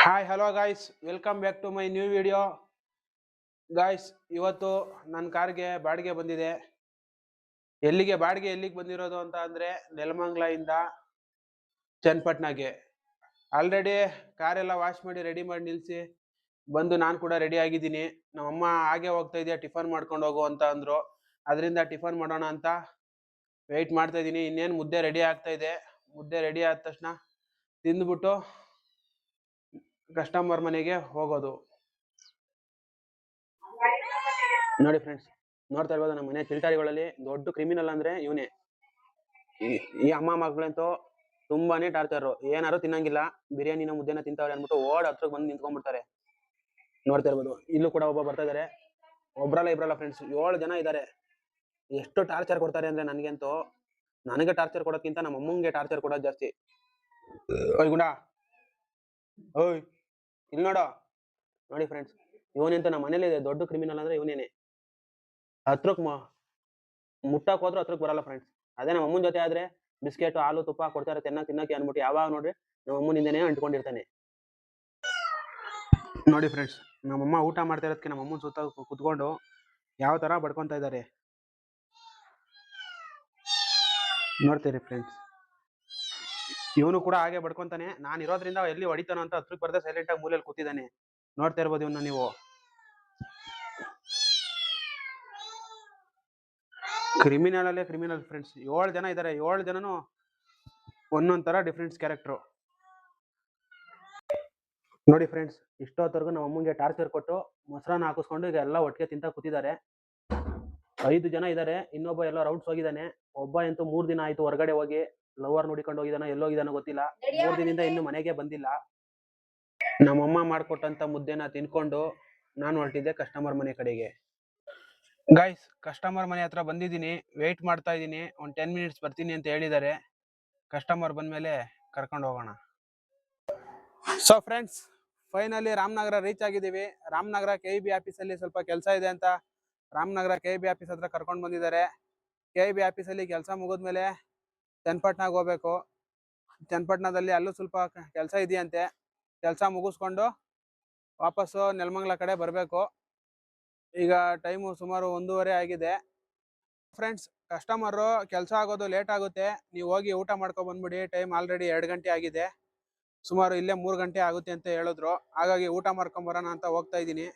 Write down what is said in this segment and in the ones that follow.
Hi hello guys, welcome back to my new video. Guys, ಇವತ್ತು ನನ್ನ ಕಾರ್ಗೆ ಬಾಡಿಗೆ ಬಂದಿದೆ. ಎಲ್ಲಿಗೆ ಬಂದಿರೋದು ಅಂತ ಅಂದ್ರೆ ನೆಲಮಂಗ್ಲ ಇಂದ ಚನ್ನಪಟ್ಟಣಗೆ. ಆಲ್ರೆಡಿ ಕಾರೆಲ್ಲ ವಾಶ್ ಮಾಡಿ ರೆಡಿ ಮಾಡಿ ನಿಲ್ಸಿ ಬಂದು ನಾನು ಕೂಡ ರೆಡಿ ಆಗಿದ್ದೀನಿ. ನಮ್ಮಮ್ಮ ಹಾಗೆ ಹೋಗ್ತಾ ಇದೆಯಾ ಟಿಫನ್ ಮಾಡ್ಕೊಂಡು ಹೋಗು ಅಂತ ಅಂದ್ರು. ಅದರಿಂದ ಟಿಫನ್ ಮಾಡೋಣ ಅಂತ ವೆಯ್ಟ್ ಮಾಡ್ತಾ ಇದ್ದೀನಿ. ಇನ್ನೇನು ಮುದ್ದೆ ರೆಡಿ ಆಗ್ತಾ ಇದೆ. ಮುದ್ದೆ ರೆಡಿ ಆದ ತಕ್ಷಣ ತಿಂದ್ಬಿಟ್ಟು ಕಸ್ಟಮರ್ ಮನೆಗೆ ಹೋಗೋದು. ನೋಡಿ ಫ್ರೆಂಡ್ಸ್, ನೋಡ್ತಾ ಇರ್ಬೋದು ನಮ್ಮ ಮನೆ ಚಿಲ್ಟಾರಿಗಳಲ್ಲಿ ದೊಡ್ಡ ಕ್ರಿಮಿನಲ್ ಅಂದ್ರೆ ಇವನೇ. ಈ ಅಮ್ಮ ಮಗಳಂತೂ ತುಂಬಾನೇ ಟಾರ್ಚರು. ಏನಾರು ತಿನ್ನಂಗಿಲ್ಲ, ಬಿರಿಯಾನಿನ ಮುದ್ದೆನ ತಿಂತಾವ್ರೆ ಅನ್ಬಿಟ್ಟು ಓಡ್ ಹತ್ರಕ್ಕೆ ಬಂದು ನಿಂತ್ಕೊಂಡ್ಬಿಡ್ತಾರೆ. ನೋಡ್ತಾ ಇರ್ಬೋದು, ಇಲ್ಲೂ ಕೂಡ ಒಬ್ಬ ಬರ್ತಾ ಇದಾರೆ. ಒಬ್ರಲ್ಲ ಇಬ್ರಲ್ಲ ಫ್ರೆಂಡ್ಸ್, 7 ಜನ ಇದ್ದಾರೆ. ಎಷ್ಟು ಟಾರ್ಚರ್ ಕೊಡ್ತಾರೆ ಅಂದ್ರೆ ನನಗಂತೂ, ನನಗೆ ಟಾರ್ಚರ್ ಕೊಡೋದ್ಕಿಂತ ನಮ್ಮ ಅಮ್ಮಂಗೆ ಟಾರ್ಚರ್ ಕೊಡೋದು ಜಾಸ್ತಿ. ಓಯ್ ಗುಂಡ, ಓಯ್ ಇಲ್ಲಿ ನೋಡೋ. ನೋಡಿ ಫ್ರೆಂಡ್ಸ್, ಇವನಂತ ನಮ್ಮ ಮನೇಲಿ ದೊಡ್ಡ ಕ್ರಿಮಿನಲ್ ಅಂದ್ರೆ ಇವನೇನೆ. ಹತ್ರಕ್ ಮುಟ್ಟಕ್ ಹೋದ್ರು ಹತ್ರಕ್ ಬರಲ್ಲ ಫ್ರೆಂಡ್ಸ್. ಅದೇ ನಮ್ಮ ಅಮ್ಮನ ಜೊತೆ ಆದ್ರೆ ಬಿಸ್ಕೆಟ್ ಹಾಲು ತುಪ್ಪ ಕೊಡ್ತಾರೆ ತಿನ್ನಕ್ಕೆ ಅನ್ಬಿಟ್ಟು ಯಾವಾಗ ನೋಡ್ರಿ ನಮ್ಮ ಅಮ್ಮನಿಂದನೇ ಅಂಟ್ಕೊಂಡಿರ್ತಾನೆ. ನೋಡಿ ಫ್ರೆಂಡ್ಸ್, ನಮ್ಮಮ್ಮ ಊಟ ಮಾಡ್ತಾ ಇರೋದಕ್ಕೆ ನಮ್ಮ ಅಮ್ಮನ ಸುತ್ತ ಕುತ್ಕೊಂಡು ಯಾವ ತರ ಬಡ್ಕೊಂತ ಇದ್ದಾರೆ ನೋಡ್ತೀರಿ ಫ್ರೆಂಡ್ಸ್. ಇವನು ಕೂಡ ಹಾಗೆ ಬಡ್ಕೊಂತಾನೆ. ನಾನು ಇರೋದ್ರಿಂದ ಎಲ್ಲಿ ಹೊಡಿತಾನೋ ಅಂತ ಹತ್ರಕ್ಕೆ ಬರ್ದೆ ಸೈಲೆಂಟ್ ಆಗಿ ಮೂಲೆಯಲ್ಲಿ ಕೂತಿದ್ದಾನೆ. ನೋಡ್ತಾ ಇರ್ಬೋದು ಇವನ್ನ ನೀವು. ಕ್ರಿಮಿನಲ್ ಅಲ್ಲೇ ಕ್ರಿಮಿನಲ್ ಫ್ರೆಂಡ್ಸ್. 7 ಜನ ಇದ್ದಾರೆ. 7 ಜನನು ಒಂದೊಂದ್ ತರ ಡಿಫ್ರೆಂಟ್ ಕ್ಯಾರೆಕ್ಟರ್. ನೋಡಿ ಫ್ರೆಂಡ್ಸ್, ಇಷ್ಟೊತ್ತವರೆಗೂ ನಮ್ಮ ಅಮ್ಮಂಗೆ ಟಾರ್ಚರ್ ಕೊಟ್ಟು ಮೊಸರನ್ನ ಹಾಕಿಸ್ಕೊಂಡು ಈಗ ಎಲ್ಲ ಒಟ್ಟಿಗೆ ತಿಂತ ಕೂತಿದ್ದಾರೆ. 5 ಜನ ಇದ್ದಾರೆ. ಇನ್ನೊಬ್ಬ ಎಲ್ಲ ರೌಂಡ್ಸ್ ಹೋಗಿದ್ದಾನೆ. ಒಬ್ಬ ಅಂತೂ 3 ದಿನ ಆಯ್ತು ಹೊರಗಡೆ ಹೋಗಿ ಲವರ್ ನೋಡಿಕೊಂಡು ಹೋಗಿದ್ದಾನೋ ಎಲ್ಲೋಗಿದ್ದಾನೋ ಗೊತ್ತಿಲ್ಲ. 3 ದಿನದಿಂದ ಇನ್ನು ಮನೆಗೆ ಬಂದಿಲ್ಲ. ನಮ್ಮಮ್ಮ ಮಾಡ್ಕೊಟ್ಟಂತ ಮುದ್ದೆನ ತಿನ್ಕೊಂಡು ನಾನು ಹೊರಟಿದ್ದೆ ಕಸ್ಟಮರ್ ಮನೆ ಕಡೆಗೆ. ಗೈಸ್, ಕಸ್ಟಮರ್ ಮನೆ ಹತ್ರ ಬಂದಿದ್ದೀನಿ. ವೇಟ್ ಮಾಡ್ತಾ ಇದ್ದೀನಿ. ಒಂದು 10 ಮಿನಿಟ್ಸ್ ಬರ್ತೀನಿ ಅಂತ ಹೇಳಿದ್ದಾರೆ. ಕಸ್ಟಮರ್ ಬಂದ್ಮೇಲೆ ಕರ್ಕೊಂಡು ಹೋಗೋಣ. So friends, finally Ramanagara reach ಆಗಿದ್ದೀವಿ. ರಾಮನಗರ KEB ಆಫೀಸಲ್ಲಿ ಸ್ವಲ್ಪ ಕೆಲಸ ಇದೆ ಅಂತ ರಾಮನಗರ KEB ಆಫೀಸ್ ಹತ್ರ ಕರ್ಕೊಂಡು ಬಂದಿದ್ದಾರೆ. KEB ಆಫೀಸಲ್ಲಿ ಕೆಲಸ ಮುಗಿದ್ಮೇಲೆ ಚನ್ನಪಟ್ಟಣಕ್ಕೆ ಹೋಗ್ಬೇಕು. ಚನ್ನಪಟ್ಟಣದಲ್ಲಿ ಅಲ್ಲೂ ಸ್ವಲ್ಪ ಕೆಲಸ ಇದೆಯಂತೆ. ಕೆಲಸ ಮುಗಿಸ್ಕೊಂಡು ವಾಪಸ್ಸು ನೆಲಮಂಗಲ ಕಡೆ ಬರಬೇಕು. ಈಗ ಟೈಮು ಸುಮಾರು 1:30 ಆಗಿದೆ. ಫ್ರೆಂಡ್ಸ್, ಕಸ್ಟಮರು ಕೆಲಸ ಆಗೋದು ಲೇಟ್ ಆಗುತ್ತೆ, ನೀವು ಹೋಗಿ ಊಟ ಮಾಡ್ಕೊ ಬಂದ್ಬಿಡಿ. ಟೈಮ್ ಆಲ್ರೆಡಿ 2 ಗಂಟೆ ಆಗಿದೆ. ಸುಮಾರು ಇಲ್ಲೇ 3 ಗಂಟೆ ಆಗುತ್ತೆ ಅಂತ ಹೇಳಿದ್ರು. ಹಾಗಾಗಿ ಊಟ ಮಾಡ್ಕೊಂಬರೋಣ ಅಂತ ಹೋಗ್ತಾ ಇದ್ದೀನಿ.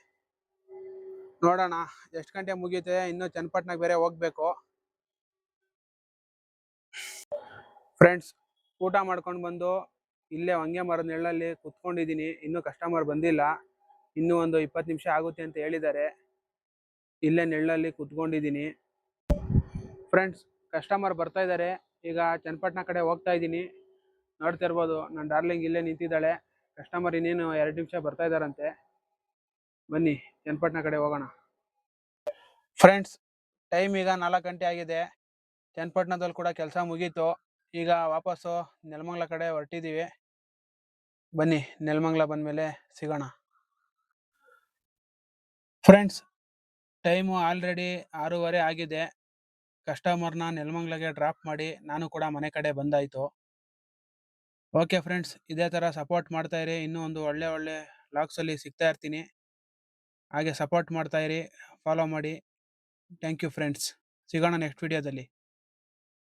ನೋಡೋಣ ಎಷ್ಟು ಗಂಟೆ ಮುಗಿಯುತ್ತೆ. ಇನ್ನು ಚನ್ನಪಟ್ಟಣಕ್ಕೆ ಬೇರೆ ಹೋಗ್ಬೇಕು. ಫ್ರೆಂಡ್ಸ್, ಊಟ ಮಾಡ್ಕೊಂಡು ಬಂದು ಇಲ್ಲೇ ಹೊಂಗೆ ಮರದ ನೆರಳಲ್ಲಿ ಕುತ್ಕೊಂಡಿದ್ದೀನಿ. ಇನ್ನೂ ಕಸ್ಟಮರ್ ಬಂದಿಲ್ಲ. ಇನ್ನೂ ಒಂದು 20 ನಿಮಿಷ ಆಗುತ್ತೆ ಅಂತ ಹೇಳಿದ್ದಾರೆ. ಇಲ್ಲೇ ನೆರಳಲ್ಲಿ ಕುತ್ಕೊಂಡಿದ್ದೀನಿ. ಫ್ರೆಂಡ್ಸ್, ಕಸ್ಟಮರ್ ಬರ್ತಾ ಇದ್ದಾರೆ. ಈಗ ಚನ್ನಪಟ್ಟಣ ಕಡೆ ಹೋಗ್ತಾ ಇದ್ದೀನಿ. ನೋಡ್ತಾ ಇರ್ಬೋದು, ನನ್ನ ಡಾರ್ಲಿಂಗ್ ಇಲ್ಲೇ ನಿಂತಿದ್ದಾಳೆ. ಕಸ್ಟಮರ್ ಇನ್ನೇನು 2 ನಿಮಿಷ ಬರ್ತಾ ಇದ್ದಾರಂತೆ. ಬನ್ನಿ ಚನ್ನಪಟ್ಟಣ ಕಡೆ ಹೋಗೋಣ. ಫ್ರೆಂಡ್ಸ್, ಟೈಮ್ ಈಗ 4 ಗಂಟೆ ಆಗಿದೆ. ಚನ್ನಪಟ್ಟಣದಲ್ಲಿ ಕೂಡ ಕೆಲಸ ಮುಗೀತು. ಈಗ ವಾಪಸ್ಸು ನೆಲಮಂಗಲ ಕಡೆ ಹೊರಟಿದ್ದೀವಿ. ಬನ್ನಿ ನೆಲಮಂಗಲ ಬಂದಮೇಲೆ ಸಿಗೋಣ. ಫ್ರೆಂಡ್ಸ್, ಟೈಮು ಆಲ್ರೆಡಿ 6:30 ಆಗಿದೆ. ಕಸ್ಟಮರ್ನ ನೆಲಮಂಗಲಗೆ ಡ್ರಾಪ್ ಮಾಡಿ ನಾನು ಕೂಡ ಮನೆ ಕಡೆ ಬಂದಾಯಿತು. ಓಕೆ ಫ್ರೆಂಡ್ಸ್, ಇದೇ ಥರ ಸಪೋರ್ಟ್ ಮಾಡ್ತಾ ಇರಿ. ಇನ್ನೂ ಒಂದು ಒಳ್ಳೆ ವ್ಲಾಗ್ಸಲ್ಲಿ ಸಿಗ್ತಾ ಇರ್ತೀನಿ. ಹಾಗೆ ಸಪೋರ್ಟ್ ಮಾಡ್ತಾ ಇರಿ, ಫಾಲೋ ಮಾಡಿ. Thank you friends. ಸಿಗೋಣ ನೆಕ್ಸ್ಟ್ ವಿಡಿಯೋದಲ್ಲಿ.